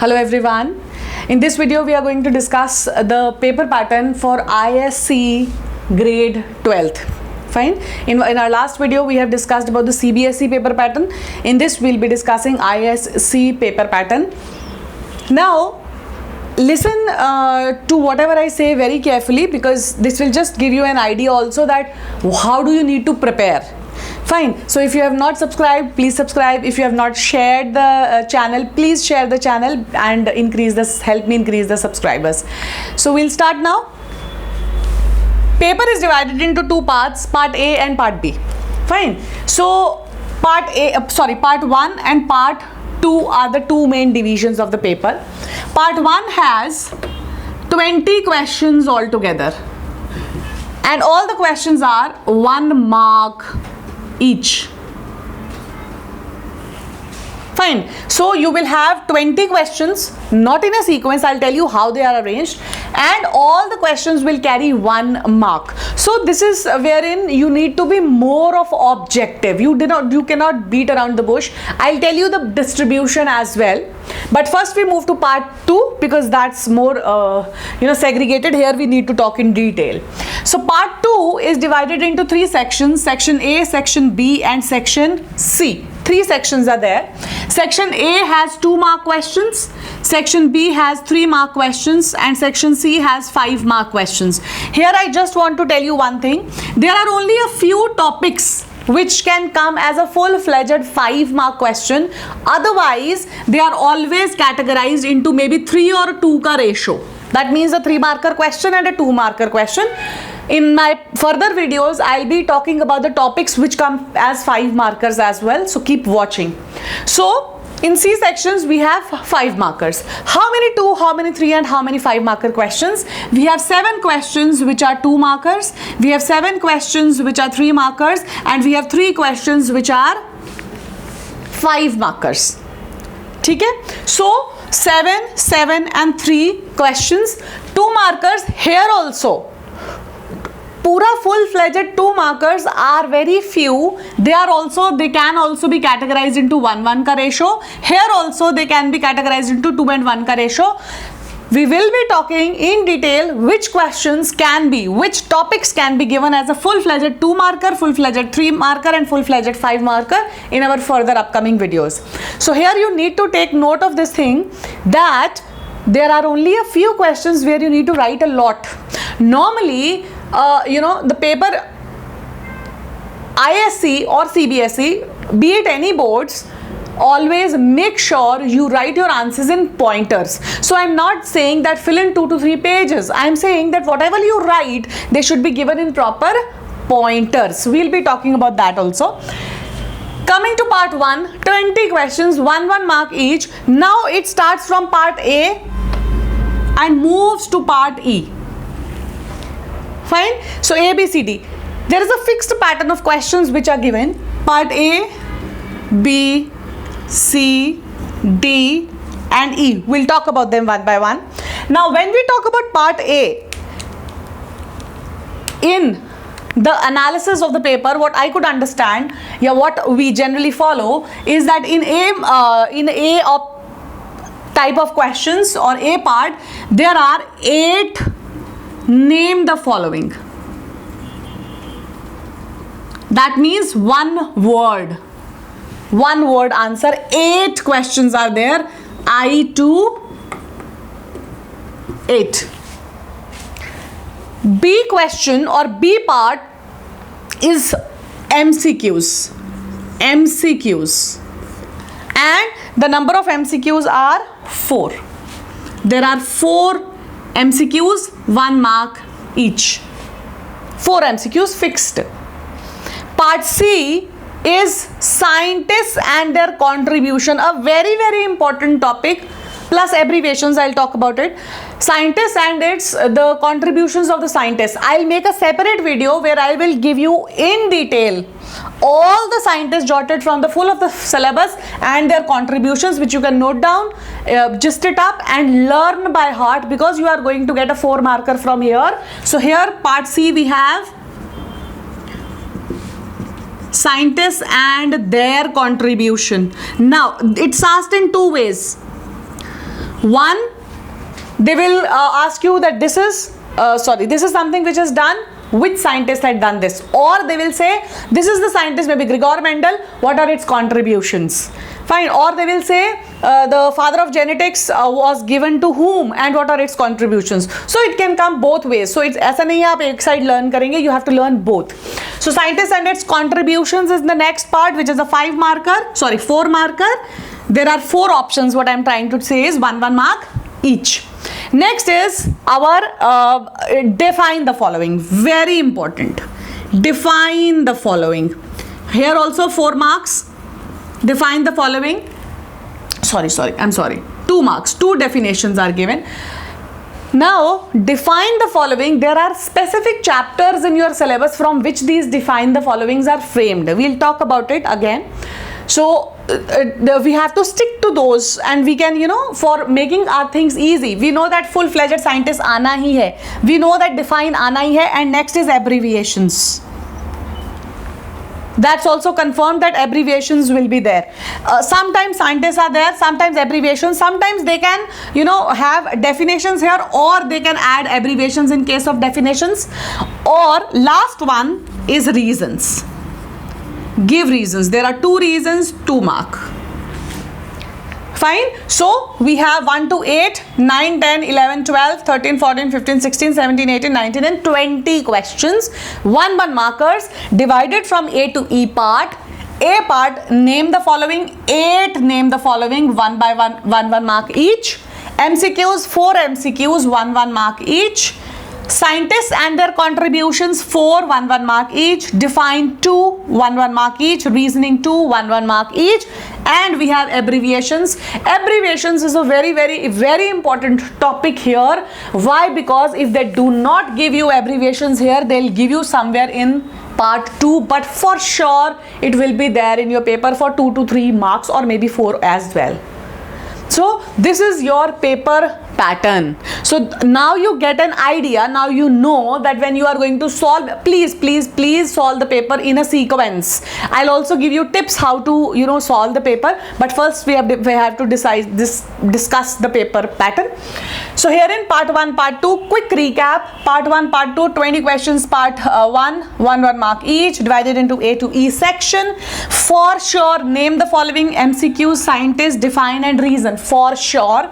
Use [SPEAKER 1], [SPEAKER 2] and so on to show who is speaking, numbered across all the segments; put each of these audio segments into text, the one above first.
[SPEAKER 1] Hello everyone. In this video we are going to discuss the paper pattern for ISC grade 12th. Fine. In our last video we have discussed about the CBSE paper pattern. In this we'll be discussing ISC paper pattern. Now listen to whatever I say very carefully, because this will just give you an idea also that how do you need to prepare. Fine. So if you have not subscribed, please subscribe. If you have not shared the channel, please share the channel and help me increase the subscribers. So we'll start now. Paper is divided into two parts, part A and part B. Fine. So part 1 and part 2 are the two main divisions of the paper. Part 1 has 20 questions altogether, and all the questions are 1 mark each. Fine. So you will have 20 questions, not in a sequence. I'll tell you how they are arranged, and all the questions will carry 1 mark. So this is wherein you need to be more of objective. You cannot beat around the bush. I'll tell you the distribution as well. But first we move to part 2, because that's more segregated. Here we need to talk in detail. So part 2 is divided into 3 sections: section A, section B and section C. 3 sections are there. Section A has 2 mark questions, section B has 3 mark questions, and section C has 5 mark questions. Here I just want to tell you one thing. There are only a few topics which can come as a full-fledged 5 mark question. Otherwise they are always categorized into maybe 3 or 2 ka ratio. That means a 3 marker question and a 2 marker question. In my further videos I'll be talking about the topics which come as 5 markers as well, so keep watching. So in C sections we have 5 markers. How many 2, how many 3 and how many 5 marker questions? We have 7 questions which are 2 markers, we have 7 questions which are 3 markers, and we have 3 questions which are 5 markers. ठीक है? So 7 and 3 questions, 2 markers. Here also pura full-fledged 2 markers are very few. They can also be categorized into 1:1 ka ratio. Here also they can be categorized into 2 and 1 ka ratio. We will be talking in detail which questions can be, which topics can be given as a full-fledged 2 marker, full-fledged 3 marker and full-fledged 5 marker in our further upcoming videos. So here you need to take note of this thing, that there are only a few questions where you need to write a lot. Normally the paper ISC or CBSE, be it any boards, always make sure you write your answers in pointers. So I'm not saying that fill in 2 to 3 pages. I'm saying that whatever you write, they should be given in proper pointers. We'll be talking about that also. Coming to part 1, 20 questions, 1 mark each. Now it starts from part A and moves to part E. Fine. So A, B, C, D. There is a fixed pattern of questions which are given. Part A, B, C, D and E. We'll talk about them one by one. Now when we talk about part A, in the analysis of the paper, what I could understand, what we generally follow is that in A type of questions or A part, there are 8. Name the following. That means 1 word. 1 word answer. 8 questions are there. I to 8. B question or B part is MCQs. MCQs. And the number of MCQs are 4. There are 4 MCQs, 1 mark each. 4 MCQs fixed. Part C is scientists and their contribution, a very, very important topic, plus abbreviations. I'll talk about it. Scientists and the contributions of the scientists. I'll make a separate video where I will give you in detail all the scientists jotted from the full of the syllabus and their contributions, which you can note down, gist it up and learn by heart, because you are going to get a 4 marker from here. So here part C we have scientists and their contribution. Now it's asked in two ways. One, they will ask you that this is something which is done, which scientist had done this, or they will say this is the scientist, maybe Gregor Mendel, what are its contributions, fine, or they will say the father of genetics was given to whom and what are its contributions. So it can come both ways. So it's ऐसा नहीं है आप एक side learn करेंगे, you have to learn both. So scientist and its contributions is the next part, which is a 4 marker. There are 4 options. What I'm trying to say is 1 mark each. Next is our define the following. Very important. Define the following. Here also 4 marks. Define the following. I'm sorry. 2 marks. 2 definitions are given. Now, define the following. There are specific chapters in your syllabus from which these define the followings are framed. We'll talk about it again. So, we have to stick to those, and we can, for making our things easy. We know that full-fledged scientist आना ही है. We know that define आना ही है, and next is abbreviations. That's also confirmed that abbreviations will be there. Sometimes scientists are there, sometimes abbreviations, sometimes they can, have definitions here, or they can add abbreviations in case of definitions. Or last one is reasons. Give reasons. There are 2 reasons, 2 mark. Fine. So we have 1 to 8, 9, 10, 11, 12, 13, 14, 15, 16, 17, 18, 19 and 20 questions. 1 markers divided from A to E part. A part, name the following. 8, name the following. 1 by 1 mark each. MCQs, 4 MCQs, 1 mark each. Scientists and their contributions, 4, 1 mark each. Define 2, 1 mark each. Reasoning 2, 1 mark each. And we have abbreviations. Abbreviations is a very, very, very important topic here. Why? Because if they do not give you abbreviations here, they'll give you somewhere in part 2, but for sure it will be there in your paper for 2 to 3 marks, or maybe 4 as well. So this is your paper pattern. So now you get an idea. Now you know that when you are going to solve, please solve the paper in a sequence. I'll also give you tips how to solve the paper, but first we have to discuss the paper pattern. So here in part 1, part 2, quick recap. Part 1, part 2, 20 questions. Part 1, 1 mark each, divided into A to E section. For sure, name the following MCQs, scientists, define and reason. For sure.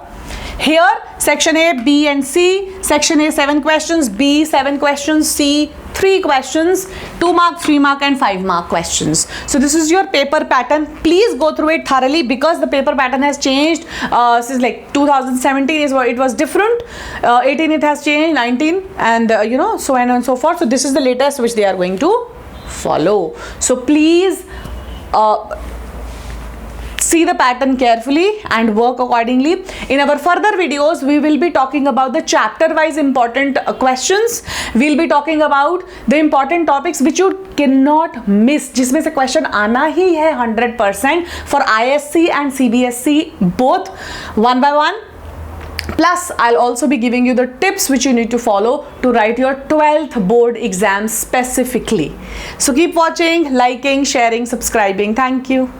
[SPEAKER 1] Here, section A, B and C. Section A, 7 questions. B, 7 questions. C, 3 questions. 2 mark, 3 mark and 5 mark questions. So this is your paper pattern. Please go through it thoroughly, because the paper pattern has changed. Since like 2017 is what it was different. 18 it has changed, 19 and so on and so forth. So this is the latest which they are going to follow. So please see the pattern carefully and work accordingly. In our further videos, we will be talking about the chapter-wise important questions. We'll be talking about the important topics which you cannot miss, जिसमें से question आना ही है 100% for ISC and CBSC both, 1 by 1. Plus, I'll also be giving you the tips which you need to follow to write your 12th board exam specifically. So keep watching, liking, sharing, subscribing. Thank you.